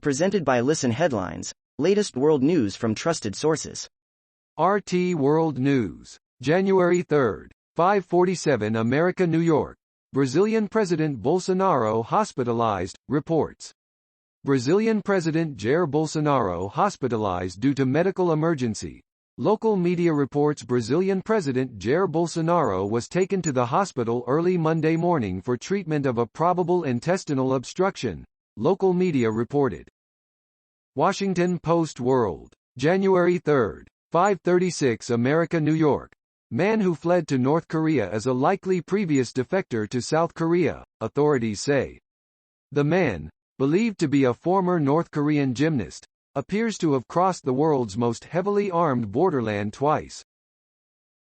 Presented by Listen Headlines, latest world news from trusted sources. RT World News. January 3, 5:47 America, New York. Brazilian President Bolsonaro hospitalized, reports. Brazilian President Jair Bolsonaro hospitalized due to medical emergency. Local media reports Brazilian President Jair Bolsonaro was taken to the hospital early Monday morning for treatment of a probable intestinal obstruction, local media reported. Washington Post World. January 3, 5:36 America, New York. Man who fled to North Korea is a likely previous defector to South Korea, authorities say. The man, believed to be a former North Korean gymnast, appears to have crossed the world's most heavily armed borderland twice.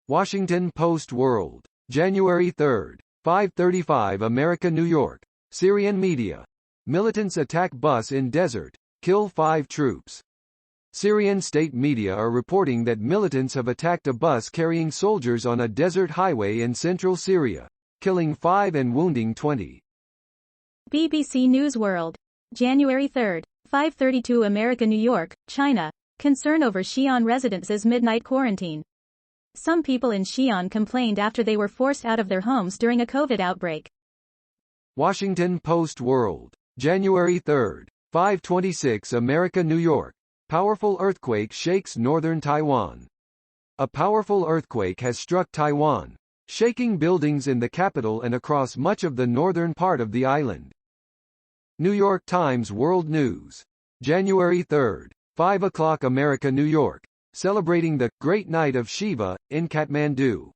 Washington Post World. January 3, 5:35 America, New York. Syrian media. Militants attack bus in desert, kill 5 troops. Syrian state media are reporting that militants have attacked a bus carrying soldiers on a desert highway in central Syria, killing 5 and wounding 20. BBC News World. January 3, 5:32 America, New York, China. Concern over Xi'an residents' midnight quarantine. Some people in Xi'an complained after they were forced out of their homes during a COVID outbreak. Washington Post World. January 3, 5:26 America, New York. Powerful earthquake shakes northern Taiwan. A powerful earthquake has struck Taiwan, shaking buildings in the capital and across much of the northern part of the island. New York Times World News. January 3, 5 o'clock America, New York. Celebrating the Great Night of Shiva in Kathmandu.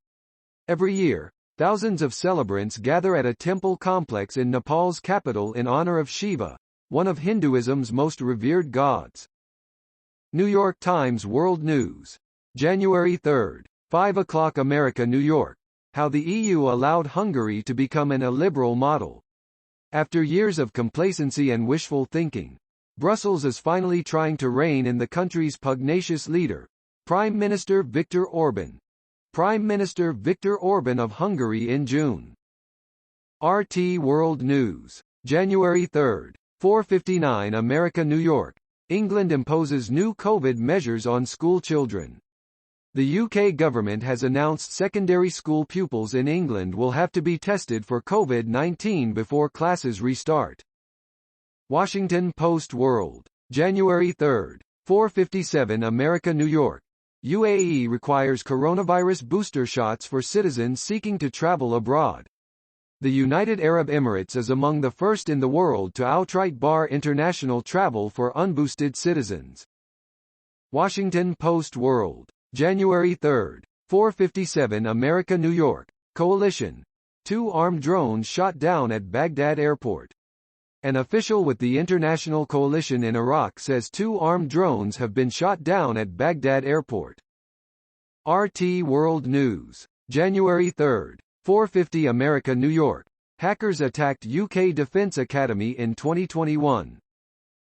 Every year, thousands of celebrants gather at a temple complex in Nepal's capital in honor of Shiva, one of Hinduism's most revered gods. New York Times World News. January 3, 5 o'clock America, New York. How the EU allowed Hungary to become an illiberal model. After years of complacency and wishful thinking, Brussels is finally trying to rein in the country's pugnacious leader, Prime Minister Viktor Orban. Prime Minister Viktor Orban of Hungary in June. RT World News. January 3, 4:59 America, New York. England imposes new COVID measures on school children. The UK government has announced secondary school pupils in England will have to be tested for COVID-19 before classes restart. Washington Post World. January 3, 4:57 America, New York. UAE requires coronavirus booster shots for citizens seeking to travel abroad. The United Arab Emirates is among the first in the world to outright bar international travel for unboosted citizens. Washington Post World. January 3, 4:57 America, New York. Coalition. 2 armed drones shot down at Baghdad airport. An official with the International Coalition in Iraq says 2 armed drones have been shot down at Baghdad airport. RT World News. January 3, 4:50 America, New York. Hackers attacked UK Defence Academy in 2021.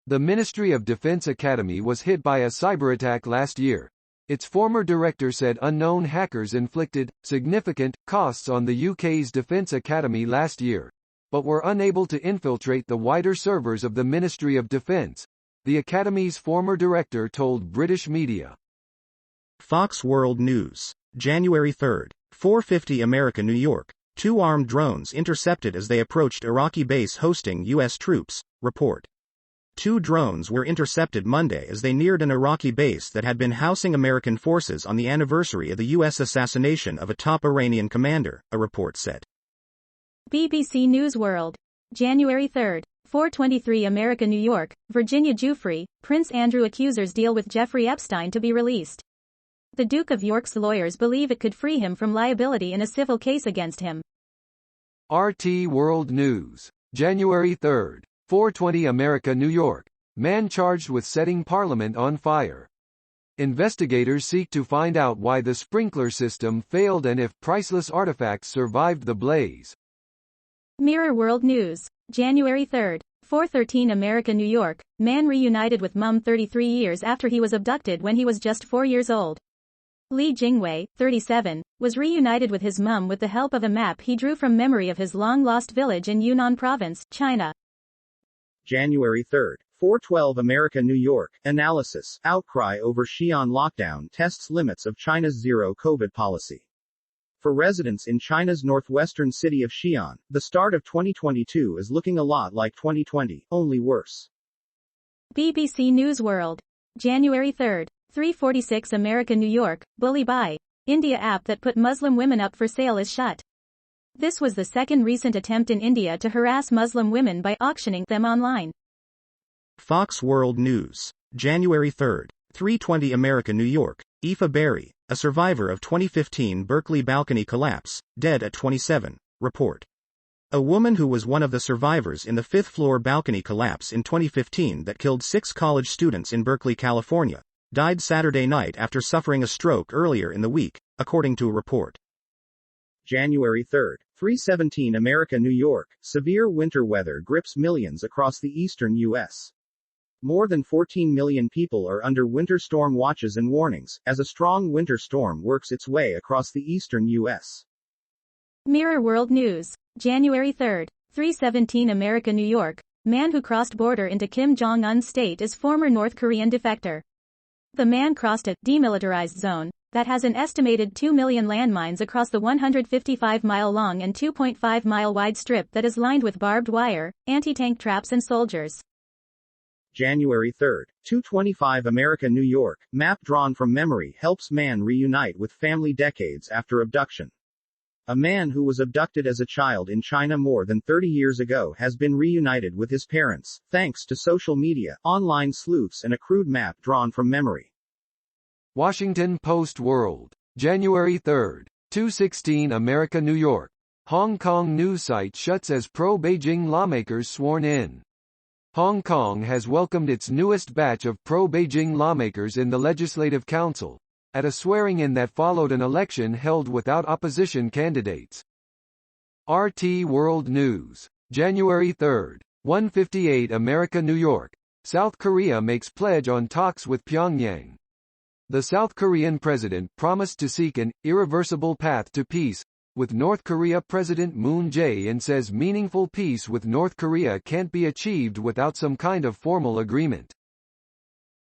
The Ministry of Defence Academy was hit by a cyberattack last year. Its former director said unknown hackers inflicted significant costs on the UK's Defence Academy last year, but were unable to infiltrate the wider servers of the Ministry of Defence, the Academy's former director told British media. Fox World News. January 3, 4:50 America, New York. 2 armed drones intercepted as they approached Iraqi base hosting U.S. troops, report. 2 drones were intercepted Monday as they neared an Iraqi base that had been housing American forces on the anniversary of the U.S. assassination of a top Iranian commander, a report said. BBC News World. January 3, 4:23 America, New York. Virginia Giuffre, Prince Andrew accusers deal with Jeffrey Epstein to be released. The Duke of York's lawyers believe it could free him from liability in a civil case against him. RT World News. January 3, 4:20 America, New York. Man charged with setting Parliament on fire. Investigators seek to find out why the sprinkler system failed and if priceless artifacts survived the blaze. Mirror World News. January 3, 4:13 America, New York. Man reunited with mum 33 years after he was abducted when he was just 4 years old. Li Jingwei, 37, was reunited with his mum with the help of a map he drew from memory of his long-lost village in Yunnan Province, China. January 3, 412 America New York, analysis, outcry over Xi'an lockdown tests limits of China's zero-COVID policy. For residents in China's northwestern city of Xi'an, the start of 2022 is looking a lot like 2020, only worse. BBC News World. January 3, 3:46 America New York, bully buy. India app that put Muslim women up for sale is shut. This was the second recent attempt in India to harass Muslim women by auctioning them online. Fox World News. January 3, 3:20 America New York, Aoife Berry, a survivor of 2015 Berkeley balcony collapse, dead at 27, report. A woman who was one of the survivors in the fifth-floor balcony collapse in 2015 that killed 6 college students in Berkeley, California, died Saturday night after suffering a stroke earlier in the week, according to a report. January 3, 3:17 America New York, severe winter weather grips millions across the eastern U.S. More than 14 million people are under winter storm watches and warnings, as a strong winter storm works its way across the eastern U.S. Mirror World News. January 3, 3:17 America New York, man who crossed border into Kim Jong-un's state is former North Korean defector. The man crossed a demilitarized zone that has an estimated 2 million landmines across the 155-mile-long and 2.5-mile-wide strip that is lined with barbed wire, anti-tank traps and soldiers. January 3, 2:25 America New York, map drawn from memory helps man reunite with family decades after abduction. A man who was abducted as a child in China more than 30 years ago has been reunited with his parents, thanks to social media, online sleuths and a crude map drawn from memory. Washington Post World. January 3, 2:16 America New York. Hong Kong news site shuts as pro-Beijing lawmakers sworn in. Hong Kong has welcomed its newest batch of pro-Beijing lawmakers in the Legislative Council, at a swearing-in that followed an election held without opposition candidates. RT World News. January 3, 1:58 America New York. South Korea makes pledge on talks with Pyongyang. The South Korean president promised to seek an irreversible path to peace with North Korea. President Moon Jae-in says meaningful peace with North Korea can't be achieved without some kind of formal agreement.